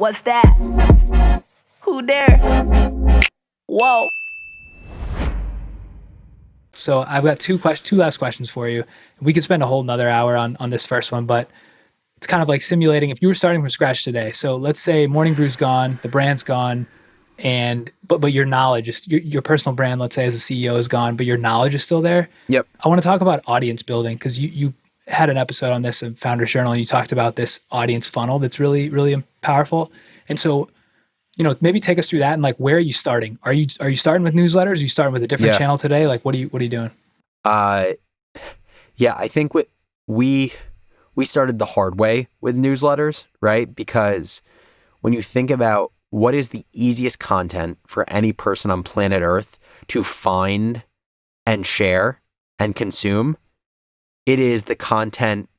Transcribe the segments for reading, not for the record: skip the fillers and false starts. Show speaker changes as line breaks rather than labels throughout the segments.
What's that? Who there? Whoa.
So I've got two last questions for you. We could spend a whole nother hour on this first one, but it's kind of like simulating if you were starting from scratch today. So let's say Morning Brew's gone, the brand's gone, and but your knowledge is your personal brand, let's say as a CEO is gone, but your knowledge is still there.
Yep.
I want to talk about audience building because you had an episode on this in Founders Journal and you talked about this audience funnel that's really, really powerful. And so, maybe take us through that and like, where are you starting? Are you starting with newsletters? Are you starting with a different channel today? Like, what are you doing?
Yeah, I think we started the hard way with newsletters, right? Because when you think about what is the easiest content for any person on planet Earth to find and share and consume, it is the content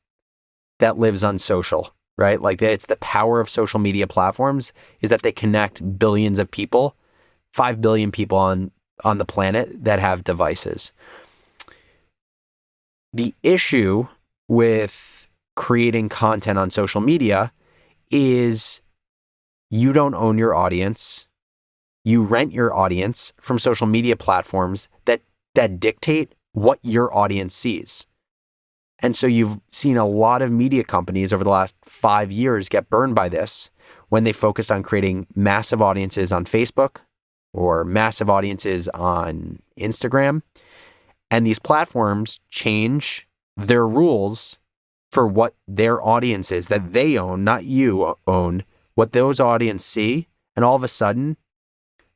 that lives on social, right? Like it's the power of social media platforms is that they connect billions of people, 5 billion people on the planet that have devices. The issue with creating content on social media is you don't own your audience. You rent your audience from social media platforms that dictate what your audience sees. And so you've seen a lot of media companies over the last 5 years get burned by this when they focused on creating massive audiences on Facebook or massive audiences on Instagram. And these platforms change their rules for what their audiences that they own, not you own, what those audience see. And all of a sudden,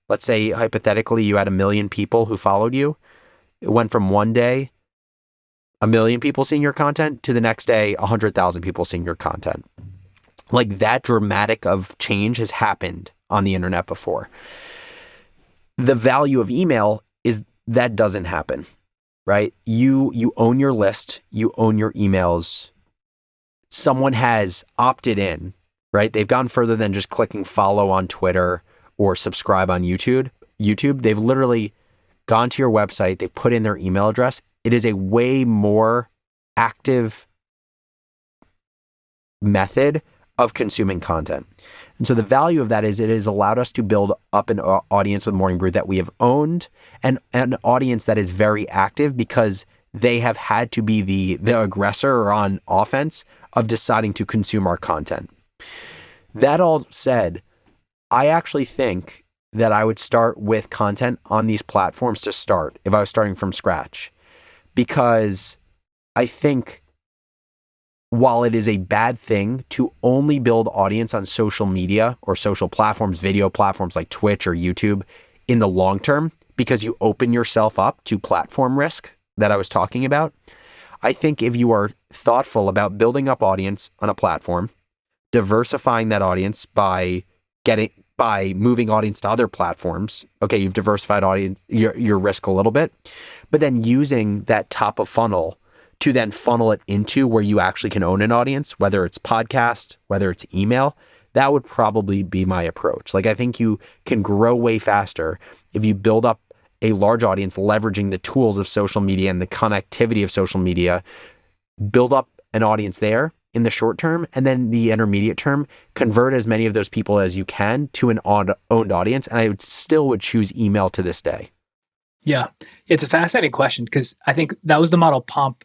let's say hypothetically you had 1 million people who followed you. It went from one day 1 million people seeing your content to the next day 100,000 people seeing your content. Like that dramatic of change has happened on the internet before. The value of email is that doesn't happen, right? You own your list, you own your emails. Someone has opted in, right? They've gone further than just clicking follow on Twitter or subscribe on YouTube. They've literally gone to your website, they've put in their email address. It is a way more active method of consuming content. And so the value of that is it has allowed us to build up an audience with Morning Brew that we have owned and an audience that is very active because they have had to be the aggressor or on offense of deciding to consume our content. That all said, I actually think that I would start with content on these platforms to start if I was starting from scratch. Because I think while it is a bad thing to only build audience on social media or social platforms, video platforms like Twitch or YouTube in the long term, because you open yourself up to platform risk that I was talking about, I think if you are thoughtful about building up audience on a platform, diversifying that audience by moving audience to other platforms. Okay, you've diversified audience, your risk a little bit, but then using that top of funnel to then funnel it into where you actually can own an audience, whether it's podcast, whether it's email, that would probably be my approach. Like I think you can grow way faster if you build up a large audience leveraging the tools of social media and the connectivity of social media, build up an audience there in the short term, and then the intermediate term, convert as many of those people as you can to an owned audience. And I would choose email to this day.
Yeah, it's a fascinating question because I think that was the model Pomp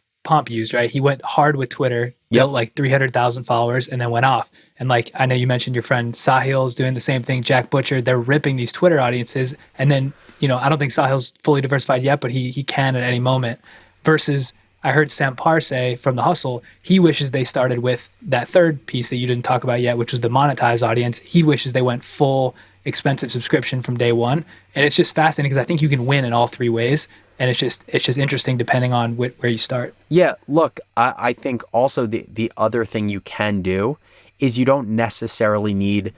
used, right? He went hard with Twitter, built like 300,000 followers, and then went off. And like I know you mentioned your friend Sahil's doing the same thing. Jack Butcher, they're ripping these Twitter audiences, and then I don't think Sahil's fully diversified yet, but he can at any moment. Versus I heard Sampar say from The Hustle, he wishes they started with that third piece that you didn't talk about yet, which was the monetized audience. He wishes they went full expensive subscription from day one. And it's just fascinating because I think you can win in all three ways. And it's just interesting depending on where you start.
Yeah, look, I think also the other thing you can do is you don't necessarily need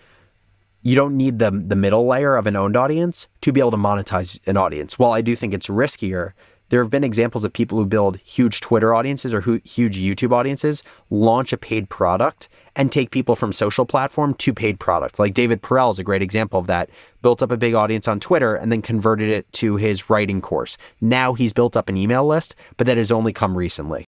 the middle layer of an owned audience to be able to monetize an audience. While I do think it's riskier, there have been examples of people who build huge Twitter audiences or huge YouTube audiences, launch a paid product, and take people from social platform to paid product. Like David Perel is a great example of that. Built up a big audience on Twitter and then converted it to his writing course. Now he's built up an email list, but that has only come recently.